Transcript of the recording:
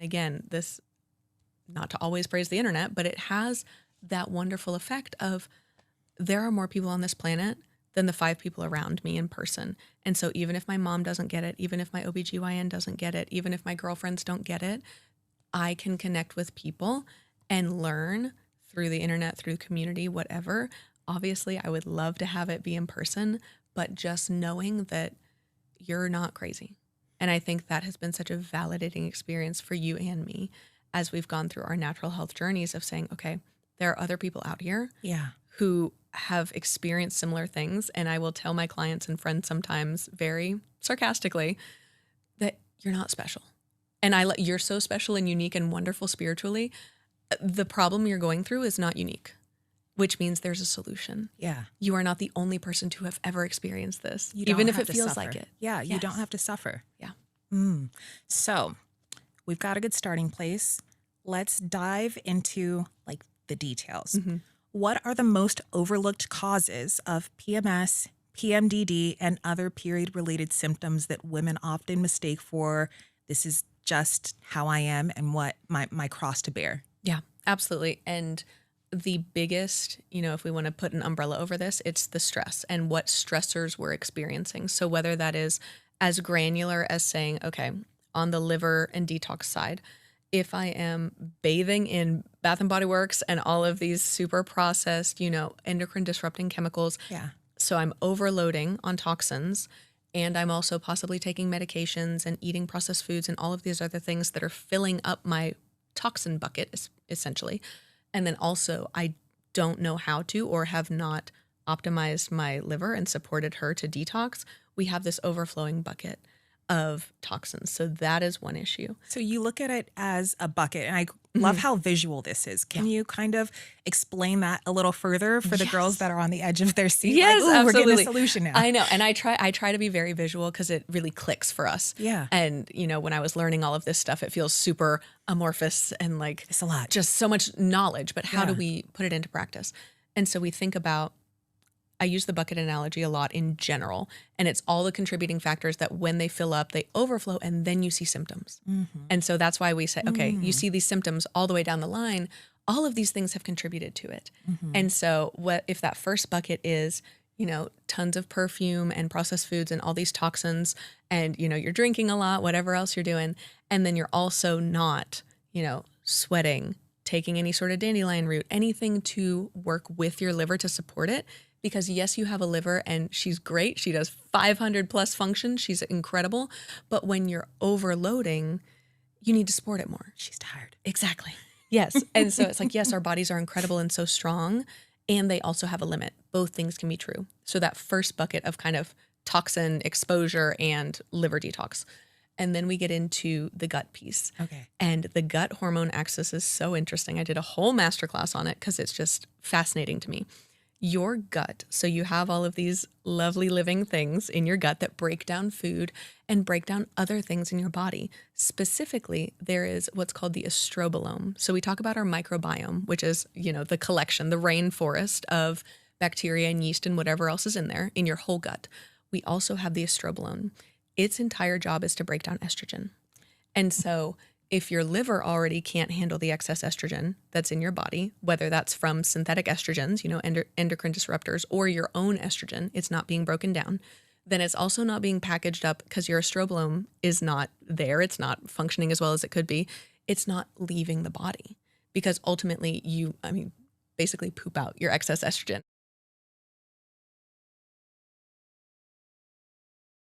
Again, this, not to always praise the internet, but it has that wonderful effect of there are more people on this planet than the 5 people around me in person. And so even if my mom doesn't get it, even if my OBGYN doesn't get it, even if my girlfriends don't get it, I can connect with people and learn through the internet, through community, whatever. Obviously, I would love to have it be in person, but just knowing that you're not crazy. And I think that has been such a validating experience for you and me as we've gone through our natural health journeys of saying, okay, there are other people out here who have experienced similar things. And I will tell my clients and friends sometimes very sarcastically that you're not special. And you're so special and unique and wonderful spiritually. The problem you're going through is not unique, which means there's a solution. Yeah. You are not the only person to have ever experienced this, You don't even if have it to feels suffer. like it. Yeah, you Yes. don't have to suffer. Yeah. So we've got a good starting place. Let's dive into like the details. What are the most overlooked causes of PMS, PMDD, and other period-related symptoms that women often mistake for this is just how I am and what my cross to bear? Yeah, absolutely. And the biggest, if we want to put an umbrella over this, it's the stress and what stressors we're experiencing. So whether that is as granular as saying, okay, on the liver and detox side, if I am bathing in Bath and Body Works and all of these super processed, endocrine disrupting chemicals. Yeah. So I'm overloading on toxins, and I'm also possibly taking medications and eating processed foods and all of these other things that are filling up my toxin bucket, essentially. And then also I don't know how to or have not optimized my liver and supported her to detox. We have this overflowing bucket of toxins. So that is one issue. So you look at it as a bucket, and I love how visual this is. Can you kind of explain that a little further for the girls that are on the edge of their seat? Yes, like, absolutely. We're getting a solution now. I know. And I try to be very visual because it really clicks for us. Yeah. And, when I was learning all of this stuff, it feels super amorphous and like It's a lot. just so much knowledge, but how do Yeah. we put it into practice? And so we think about, I use the bucket analogy a lot in general, and it's all the contributing factors that when they fill up, they overflow, and then you see symptoms. And so that's why we say, okay, you see these symptoms all the way down the line, all of these things have contributed to it. And so what if that first bucket is, tons of perfume and processed foods and all these toxins, and, you're drinking a lot, whatever else you're doing, and then you're also not, sweating, taking any sort of dandelion root, anything to work with your liver to support it. Because yes, you have a liver and she's great. She does 500 plus functions. She's incredible. But when you're overloading, you need to support it more. She's tired. Exactly. Yes. And so it's like, yes, our bodies are incredible and so strong, and they also have a limit. Both things can be true. So that first bucket of kind of toxin exposure and liver detox. And then we get into the gut piece. Okay. And the gut hormone axis is so interesting. I did a whole masterclass on it because it's just fascinating to me. Your gut, so you have all of these lovely living things in your gut that break down food and break down other things in your body. Specifically, there is what's called the estrobolome. So we talk about our microbiome, which is, the collection, the rainforest of bacteria and yeast and whatever else is in there in your whole gut. We also have the estrobolome. Its entire job is to break down estrogen. And so if your liver already can't handle the excess estrogen that's in your body, whether that's from synthetic estrogens, endocrine disruptors, or your own estrogen, it's not being broken down, then it's also not being packaged up because your estrobolome is not there. It's not functioning as well as it could be. It's not leaving the body because ultimately basically poop out your excess estrogen.